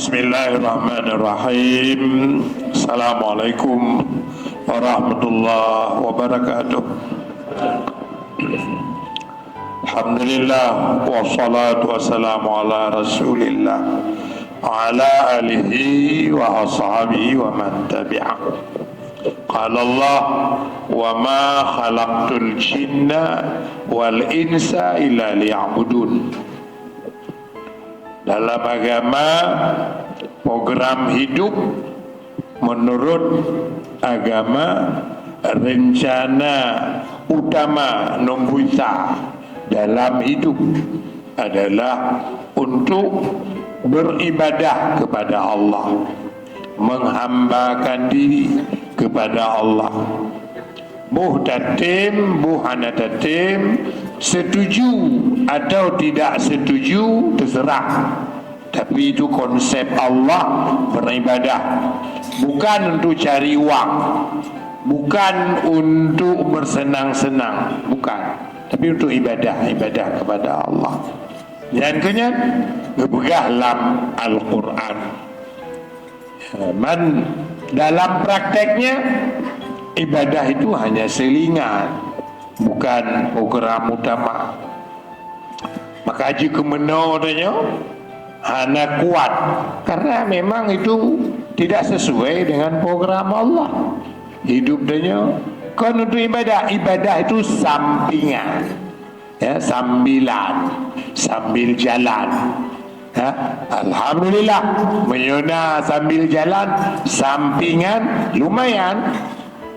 Bismillahirrahmanirrahim. Assalamualaikum warahmatullahi wabarakatuh. Alhamdulillah wassalatu wassalamu ala rasulillah wa ala alihi wa ashabihi wa man tabi'ah. Qala Allah wa ma khalaqtul jinna wal insa illa liya'budun. Dalam agama, program hidup menurut agama, rencana utama nombor satu dalam hidup adalah untuk beribadah kepada Allah, menghambakan diri kepada Allah. Buh tatim, buh hana tatim, setuju atau tidak setuju terserah. Tapi itu konsep Allah beribadah, bukan untuk cari uang, bukan untuk bersenang-senang, bukan, tapi untuk ibadah kepada Allah. Yang kenyat ngebegah dalam Al-Quran. Man dalam prakteknya ibadah itu hanya selingan, bukan program utama. Maka haji kemeno tanya hana kuat karena memang itu tidak sesuai dengan program Allah. Hidup tanya kan untuk ibadah itu sampingan, ya, sambilan, sambil jalan. Ya, alhamdulillah menyona sambil jalan, sampingan lumayan.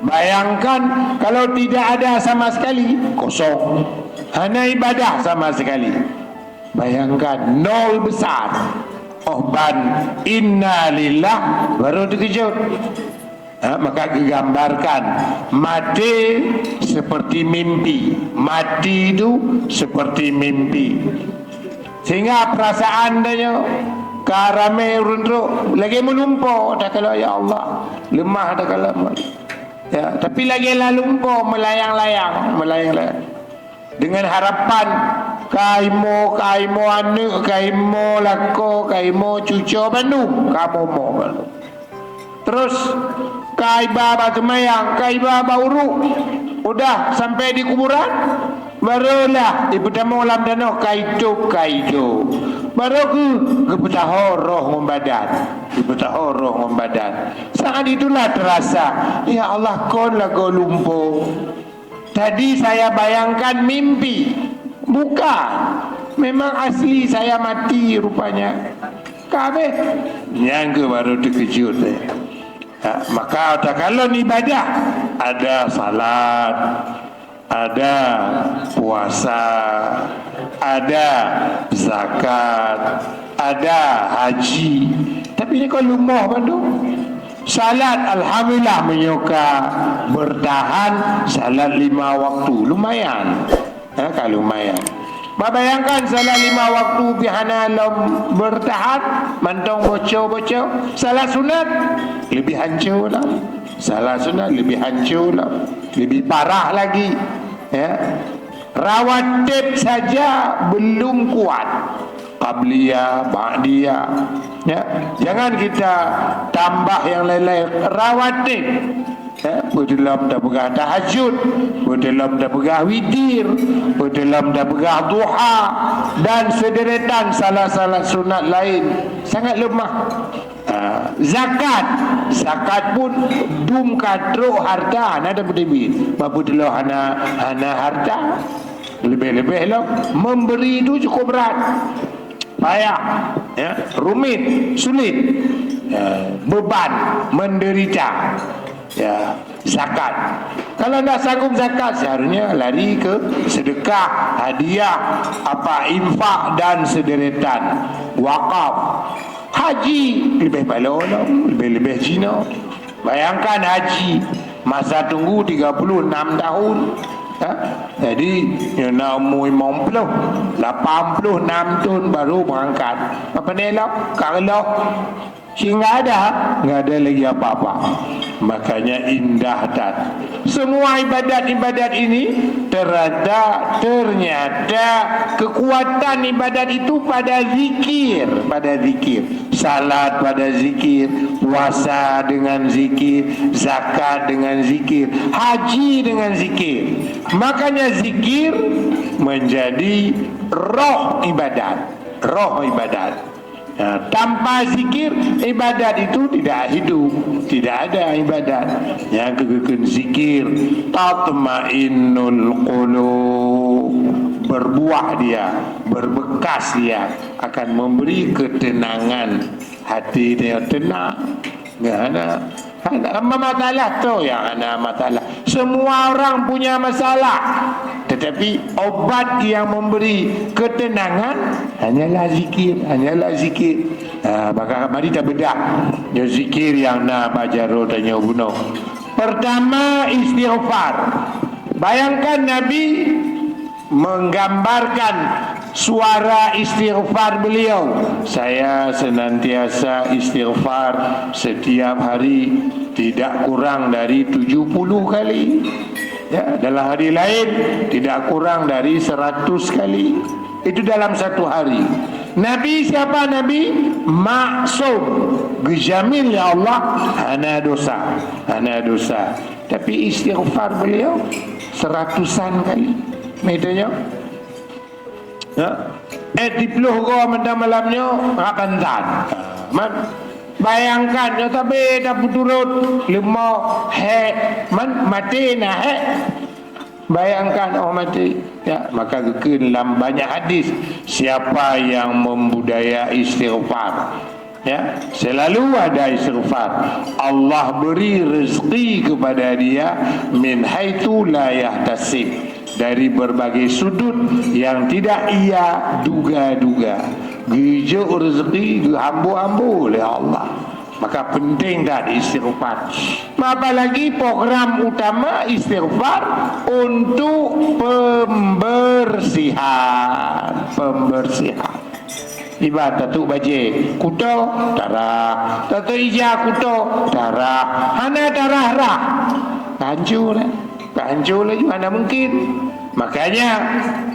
Bayangkan kalau tidak ada sama sekali, kosong, hanya ibadah sama sekali. Bayangkan nol besar. Ban inna lillah baru terkejut. Maka digambarkan mati seperti mimpi. Mati itu seperti mimpi. Sehingga perasaan dia karame runtuk lagi melumpur dah kalau ya Allah, lemah dah kalau ya, tapi lagi lumpuh melayang-layang dengan harapan kaimo anu kaimo lako kaimo cucu Bandung kamu mau Bandung. Terus kai baba semayang, kai baba uruk, udah sampai di kuburan barulah ibu tamu ulam dano kaitu baru ke petahoroh membadan. Saat itulah terasa, ya Allah kon lagu lumpuh. Tadi saya bayangkan mimpi, bukan, memang asli saya mati rupanya. Kabeh nyangka baru terkejut. Maka kalau ibadah ada salat, ada puasa, ada zakat, ada haji. Tapi ini kalau lumah Bandung, salat alhamdulillah menyuka bertahan salat 5 waktu lumayan. Kalau lumayan. Bayangkan salat 5 waktu bihana bertahan mantong bocor. Salat sunat lebih hancur lah. Salat sunat lebih hancur lah. Lebih parah lagi. Ya. Rawatib saja belum kuat. Qabliyah, ba'diyah. Ya. Jangan kita tambah yang lain-lain. Rawatib. Ya, berdalam dah begah tahajud, berdalam dah begah witir, berdalam dah begah duha dan sederetan salah-salah sunat lain sangat lemah. Zakat pun dum kadro harta ada berdebit. Bapu dulu hana harta lebih-lebih lah. Memberi itu cukup berat, payah, ya, rumit, sulit, beban, menderita. Ya, zakat. Kalau nak sanggup zakat, seharusnya lari ke sedekah, hadiah, infak dan sederetan, wakaf. Haji lebih balon, lebih Cina. Bayangkan haji masa tunggu 36 tahun. Jadi nak umur 50, 86 tahun baru berangkat. Apa ni lah? Kalau enggak ada lagi apa-apa. Makanya indah dan semua ibadat-ibadat ini ternyata kekuatan ibadat itu pada zikir, salat pada zikir, puasa dengan zikir, zakat dengan zikir, haji dengan zikir. Makanya zikir menjadi roh ibadat. Tanpa zikir ibadat itu tidak hidup, tidak ada ibadat. Yang kegekan zikir tatmainnul qulub, berbuah dia, berbekas dia, akan memberi ketenangan hati dia, tenang. Enggak ada masalah tu yang ada masalah. Semua orang punya masalah, tetapi obat yang memberi ketenangan hanyalah zikir. Maka mari kita bedah ya zikir yang nak baca tanya bunuh. Pertama, istighfar. Bayangkan Nabi menggambarkan suara istighfar beliau. Saya senantiasa istighfar setiap hari tidak kurang dari 70 kali. Ya, dalam hari lain tidak kurang dari 100 kali. Itu dalam satu hari. Nabi siapa Nabi? Maksum, gejamin ya Allah, hana dosa. Tapi istighfar beliau 100-an kali. Medanya di peluh gua malamnya rakantan. Bayangkan tapi dah turut lima mati nah bayangkan mati ya. Maka dalam banyak hadis, siapa yang membudaya istighfar ya, selalu ada istighfar, Allah beri rezeki kepada dia min haitsu la yahtasib, dari berbagai sudut yang tidak ia duga-duga. Gejuk rezeki hambu-hambu oleh Allah. Maka penting tadi istighfar. Apalagi program utama istighfar untuk pembersihan. Ibadat tu baje kuto darah, tato ija kuto darah, hana darah rah. Hancur lagi mana mungkin. Makanya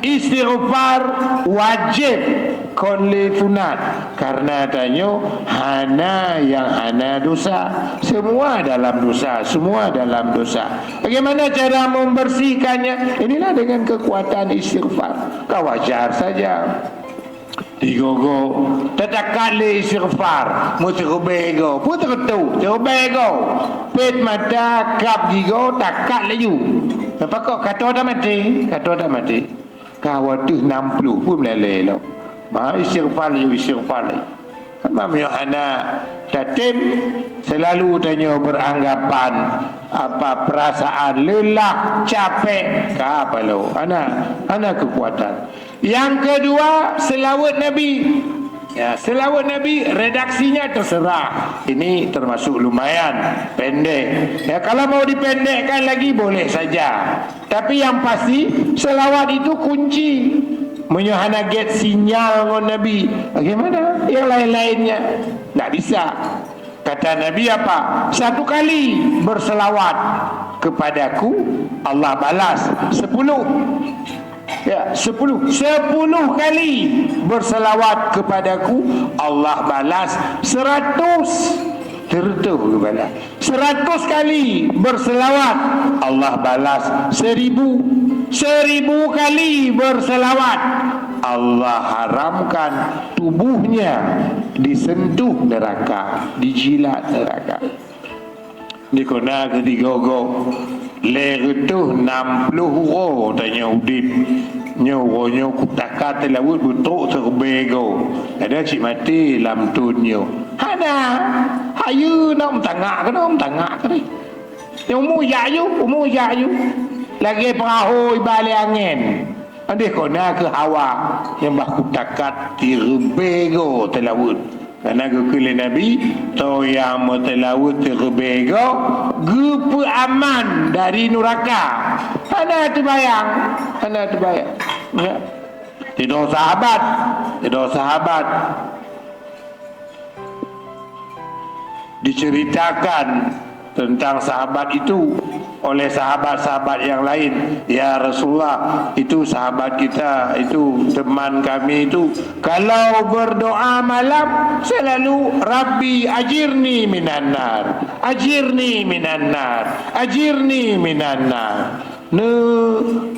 istighfar wajib konli sunat, karena adanya hana dosa, semua dalam dosa. Bagaimana cara membersihkannya? Inilah dengan kekuatan istighfar. Kau wajar saja digogo tetakat le istighfar mu terbego pu terbego pet mata kap gigo takat leju apa kok kata dah mati kawatuh 60 pun meleleh lo ma istighfar Imam Yohana Tatim selalu tanya beranggapan apa perasaan lelah, capek, ke apa lo? Ana kekuatan. Yang kedua, selawat Nabi. Ya, selawat Nabi redaksinya terserah. Ini termasuk lumayan pendek. Ya, kalau mau dipendekkan lagi boleh saja. Tapi yang pasti selawat itu kunci. Menyuhana get sinyal dengan Nabi. Bagaimana yang lain-lainnya? Tak bisa. Kata Nabi apa? 1 kali berselawat kepadaku, Allah balas 10. Ya, 10 kali berselawat kepadaku, Allah balas 100. Tertuh kepada 100 kali berselawat, Allah balas 1000 kali berselawat, Allah haramkan tubuhnya disentuh neraka, dijilat neraka. Dikona ketiga-go lerutuh 60 ro tanya udip nyo kutakat lawut butuk terbego ada cik mati lam tunyo hana hayu nom tangak ke ni umur yayu lagi perahu balik angin ada kona ke hawa yang bah kutakat terbego telawut. Karena kekele Nabi to yang telawut terbego gupu aman dari neraka. Ada terbayang ya. Tidak sahabat diceritakan tentang sahabat itu oleh sahabat-sahabat yang lain. Ya Rasulullah, itu sahabat kita, itu teman kami itu, kalau berdoa malam selalu Rabbi ajirni minan nar, ajirni minan nar, ajirni minan nar. Ne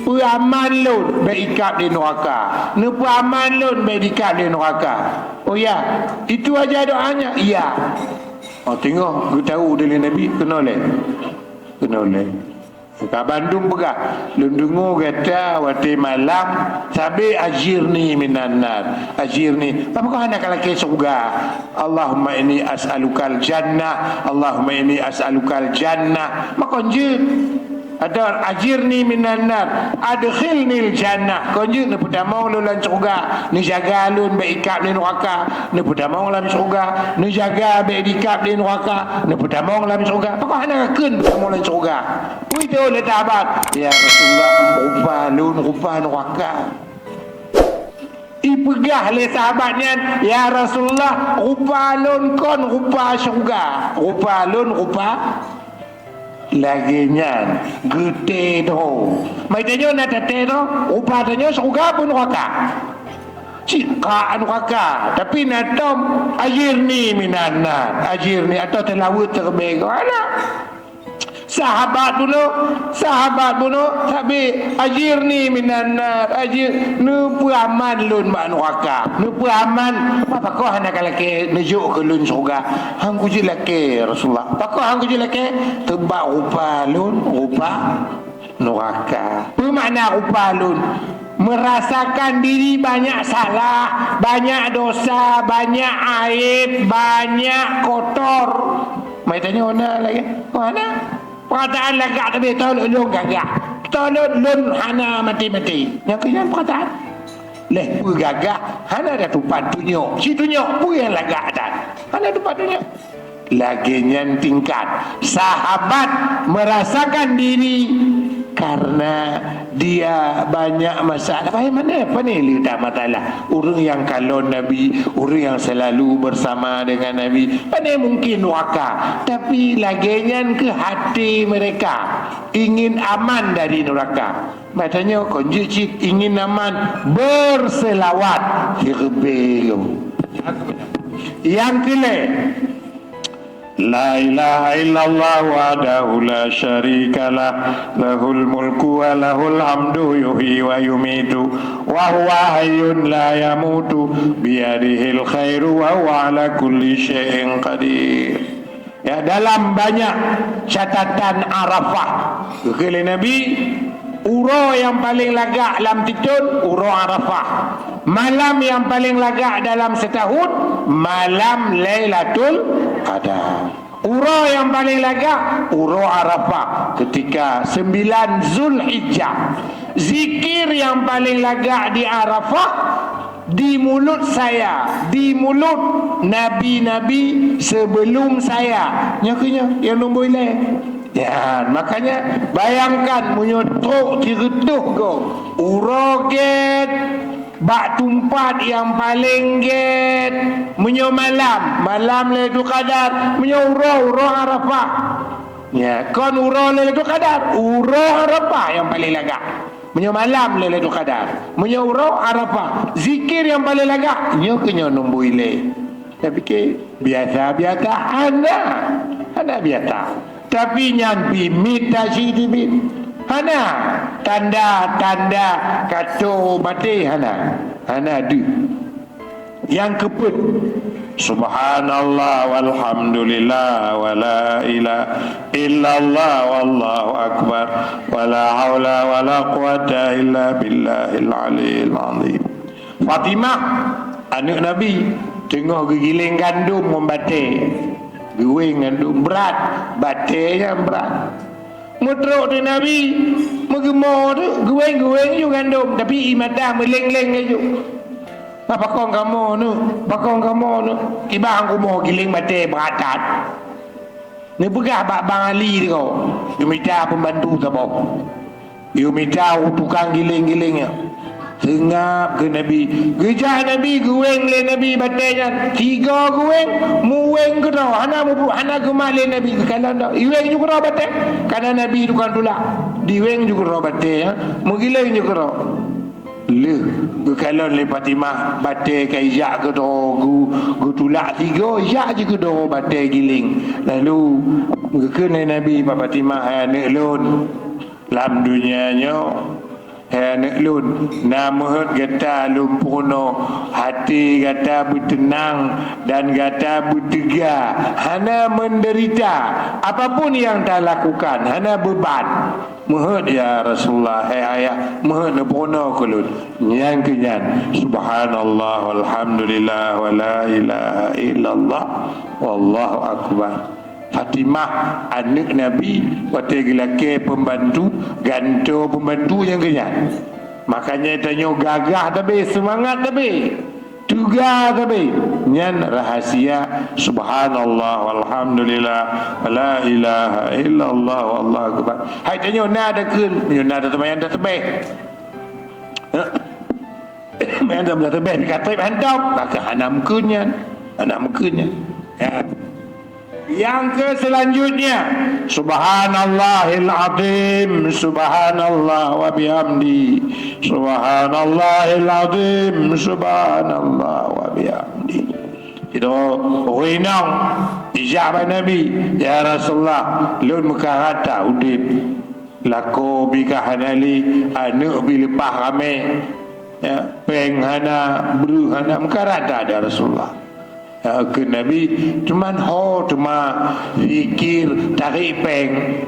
peraman lun berikap di neraka, ne peraman lun berikap di neraka. Oh ya, itu aja doanya. Iya. Oh tengok, aku tahu dari Nabi kena oleh. Kena oleh. Kat Bandung pegah, lun dengar kata waktu malam sabi ajirni minan nar, ajirni. Apa kau nak kalau ke surga? Allahumma inni as'alukal jannah, Allahumma inni as'alukal jannah. Maka je ada ajirni minan nar, adkhilnil jannah. Konje ne pertama lu lan surga, ni jaga lun berikap di neraka, ne pertama lan surga, ni jaga berikap di neraka, ne pertama lan surga. Apa nak keun pertama lan surga? Ui tu le tabat. Ya Rasulullah, rupa lun rupa neraka. Ipegah le sahabatnya, ya Rasulullah, rupa lun kon rupa surga, rupa lun rupa laginya gede doh. Mai tanya nak tete doh, rupa tanya surga pun neraka. Cika neraka, tapi natom ajirni minan nar, ajirni atau telawut terbego. Alah. Sahabat dulu tapi ajirni minan nar, ajir nu peraman lun mak neraka, nu peraman apa kau hendak laki nejuk ke lun surga, hang ku je laki Rasulullah, apa kau hang ku je laki tebak rupa lun rupa neraka. Apa makna rupa lun? Merasakan diri banyak salah, banyak dosa, banyak aib, banyak kotor. Mai tanya mana lagi? Mana? Perkataan lagak tapi tolong gagak. Tolong lun hana mati-mati. Yang kena perkataan. Leh pu gagak, hana ada tupat tunjuk. Si tunjuk pu yang lagak atas. Hana tupat tunjuk. Laginya tingkat sahabat merasakan diri karena dia banyak masalah. Apa ni lidah masalah? Orang yang kalau Nabi, orang yang selalu bersama dengan Nabi, mana mungkin neraka? Tapi laginya ke hati mereka ingin aman dari neraka. Macamnya konjicit ingin aman, berselawat hirbelo. Yang kelima, La ilaha illallah wahdahu la syarika lah, lahul mulku wa lahul hamdu yuhyi wa yumitu wa huwa hayyun la yamutu biyadihil khairu wa huwa ala kulli syai'in qadir. Ya, dalam banyak catatan Arafah kekali Nabi, uro yang paling lagak dalam titun uro Arafah. Malam yang paling lagak dalam setahun malam Lailatul Qadar. Uro yang paling lagak uro Arafah ketika 9 Zulhijjah. Zikir yang paling lagak di Arafah di mulut saya, di mulut nabi-nabi sebelum saya. Nyaknya yang nombor ile. Ya, makanya bayangkan menyotok diretuh kau. Uroget bak tumpat yang paling get menyo malam Lailatul Qadar, menyo uro Arafah. Ya, kon uro Lailatul Qadar, uro Arafah yang paling lagak. Menyo malam Lailatul Qadar, menyo uro Arafah. Zikir yang paling lagak nyo kenyo nombor ile. Tapi ke biasa-biasa anda biasa. Tapi nyampi mita sidibit. Hana tanda-tanda kata mati hana du. Yang keput subhanallah walhamdulillah wala ilaha illallah wallahu akbar wala haula wala quwata illa billahil aliyil azim. Fatimah anak Nabi tengah giling gandum membate. Guing gandum berat, batenya berat. Mutruk tu Nabi mengemor tu guing-guing ju gandum tapi imata meleng-leng ju. Apa kau kamu tu? Bakong kamu tu. Ibang aku mau giling mate beratat. Ni pegah bang Ali tu kau. You minta pembantu siapa? You minta tukang giling-gilingnya. Sengap ke Nabi. Gejah Nabi, gueng le Nabi batainya. 3 gueng, mueng ke dah. Hana gemak le Nabi ke kalan dah. Iweng juga dah batai. Karena Nabi tu kan tolak. Diweng juga dah batai ya. Mengilai juga dah. Le ke kalan le Fatimah batai ke Izak ke dah. Gu tolak 3, Izak je ke dah batai giling. Lalu ke Nabi Fatimah anak lun. Lam dunianya anak lun nama kata lumpuno hati kata bertenang dan kata bertega hana menderita apapun yang tak lakukan hana beban mohon ya Rasulullah ayah mohon lumpuno kulun yang kenyan subhanallah walhamdulillah wa la ilaha illallah wallahu akbar. Fatimah anak Nabi waktu gelake pembantu ganto pembantu yang kenyan. Makanya tanya gagah tapi semangat tapi tugas tapi nyan rahasia subhanallah walhamdulillah la ilaha illallah wallahu akbar. Hai tanya nada kun nada teman dah tebeh. Main dah tebeh kata handap maka hanam kunyan ya. Yang ke selanjutnya subhanallahil azim subhanallah wa bihamdi subhanallahil azim subhanallah wa bihamdi. Itu winang ijabah Nabi ya Rasulullah lun mekahata udip lako bikahanali anu bilepah rame ya peng hana bru hana mekahata ya Rasulullah ke Nabi cuman cuma zikir tarik peng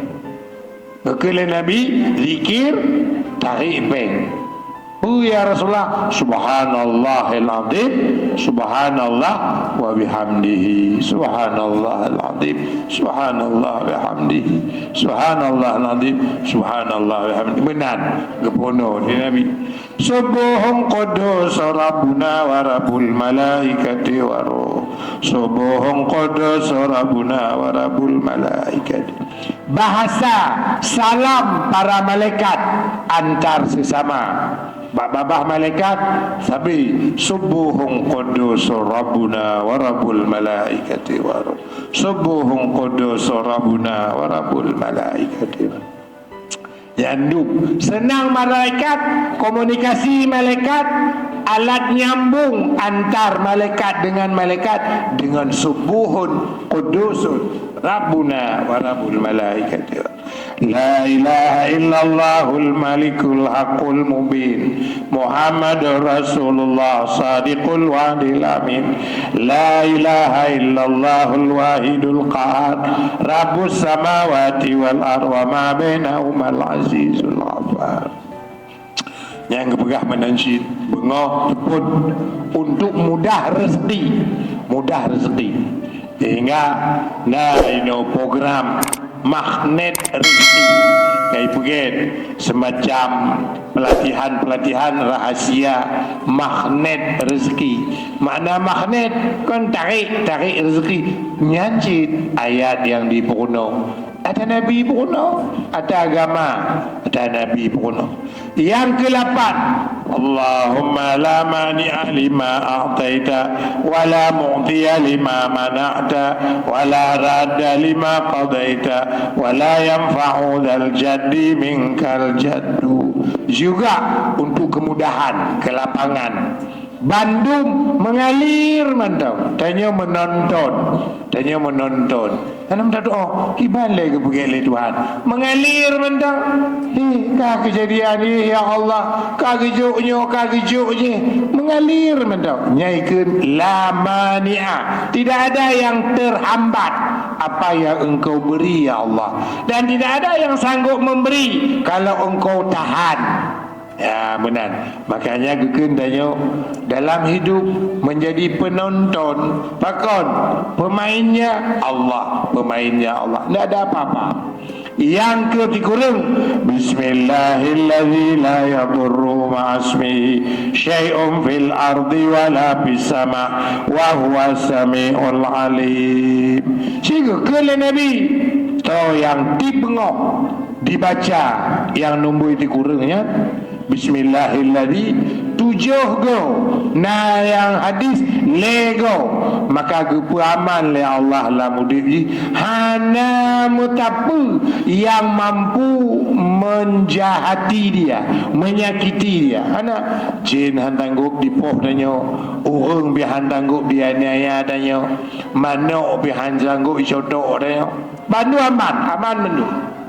ke Nabi zikir tarik peng ya Rasulullah subhanallahil azim subhanallah wa bihamdihi subhanallahil azim subhanallah bihamdihi subhanallahil azim subhanallah bihamdihi benar gepono di Nabi subuhun qudus rabbuna wa rabbul malaikati wa ruh subuhun qudus rabbuna wa rabbul malaikati. Bahasa salam para malaikat antar sesama babah malaikat sabi subuhun qudus rabbuna wa rabbul malaikati wa ruh subuhun qudus rabbuna wa rabbul malaikati Yanduk senang malaikat komunikasi malaikat alat nyambung antar malaikat dengan subuhun qudusun rabbuna wa rabbul malaikati la ilaha illallahul malikul haqqul mubin Muhammadur Rasulullah sadiqul wa'dil amin la ilaha illallahul wahidul qahar rabbus samawati wal ardh wa ma bainahumal azizul ghafar. Yang kepegah menansyid bengok tepun untuk mudah rezeki sehingga ini program magnet rezeki kayak begin semacam pelatihan rahasia magnet rezeki. Makna magnet kan tarik rezeki nyancit ayat yang di Purno ada Nabi Purno ada agama ada Nabi Purno. Yang ke-8 Allahumma la mani'a lima a'taita wa la mu'tiya lima mana'ta wa la radda lima qadaita wa la yanfa'u dhal jaddi minkal jaddu. Juga untuk kemudahan, kelapangan. Bandung mengalir mantap. Tanya menonton. Dalam doa, iban lagi pergi Tuhan. Mengalir mantap. Kah kejadian ni ya Allah, kah gejuknya. Mengalir mantap. Nyaikeun la mani'a. Tidak ada yang terhambat apa yang engkau beri ya Allah. Dan tidak ada yang sanggup memberi kalau engkau tahan. Ya benar. Makanya gekun tanya dalam hidup menjadi penonton, pakon pemainnya Allah. Tidak ada apa-apa. Yang ke-3 Bismillahilladzi la yadurru ma'asmihi syai'un fil ardi wala fis sama' wa huwa sami'ul alim. Sehingga ke Nabi tahu yang dibengok dibaca yang nombor 3 nya Bismillahilladzi tujuh go. Nah yang hadis lego. Maka keperaman le Allah lah mudik hana mutapu yang mampu menjahati dia, menyakiti dia. Hana jin hantanggup dipoh danyo, urang bihan tanggup dia niaya danyo, manok bihan tanggup isodok danyo. Bandu aman mendu.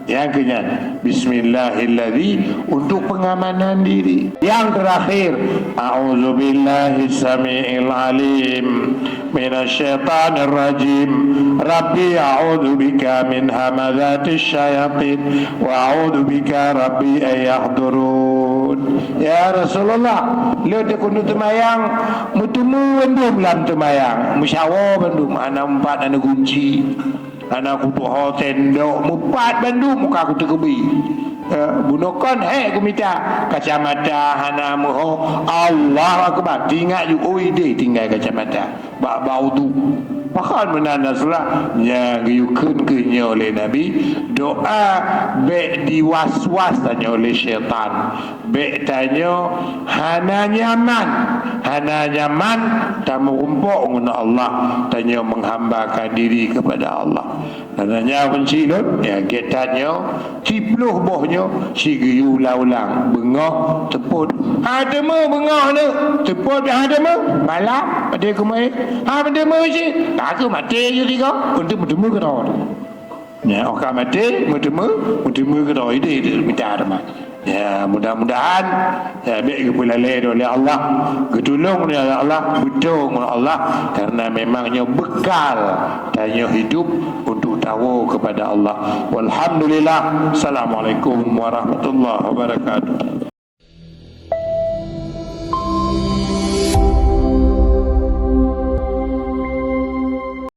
Yang kenyat Bismillahilladzi untuk pengamanan diri. Yang terakhir A'udzubillahi samii'il alim minasyaitonir rajim. Rabbi a'udzubika min hamazatish syayatin wa a'udzubika rabbi an yahdurun. Ya Rasulullah, leo dia kundu temayang mutumu bendum lam temayang musyawar bendum ana empat ana kunci. Anak aku tuh tendok mupat bandu muka aku terkebi. Bunuhkan aku minta kacamata hana muho Allah akbar tinggal you ide tinggal kacamata bau tu bahkan menanda surah yang yukun ke oleh Nabi doa be diwaswas tanya oleh syaitan be tanya hana nyaman tamu umpuk guna Allah tanya menghambakan diri kepada Allah hanya pencilun ya getannya cipluh bohnya si giyu ulang bengah teput ada mu bengah ni teput ada mu malam ada kemai ada mu si tak ke mati je tiga untuk bertemu ke dah ya orang mati bertemu ke dah itu minta ada mah ya mudah-mudahan ya baik kepulale oleh Allah ketulung oleh Allah betul oleh Allah karena memangnya bekal tanya hidup untuk tahu kepada Allah walhamdulillah assalamualaikum warahmatullahi wabarakatuh.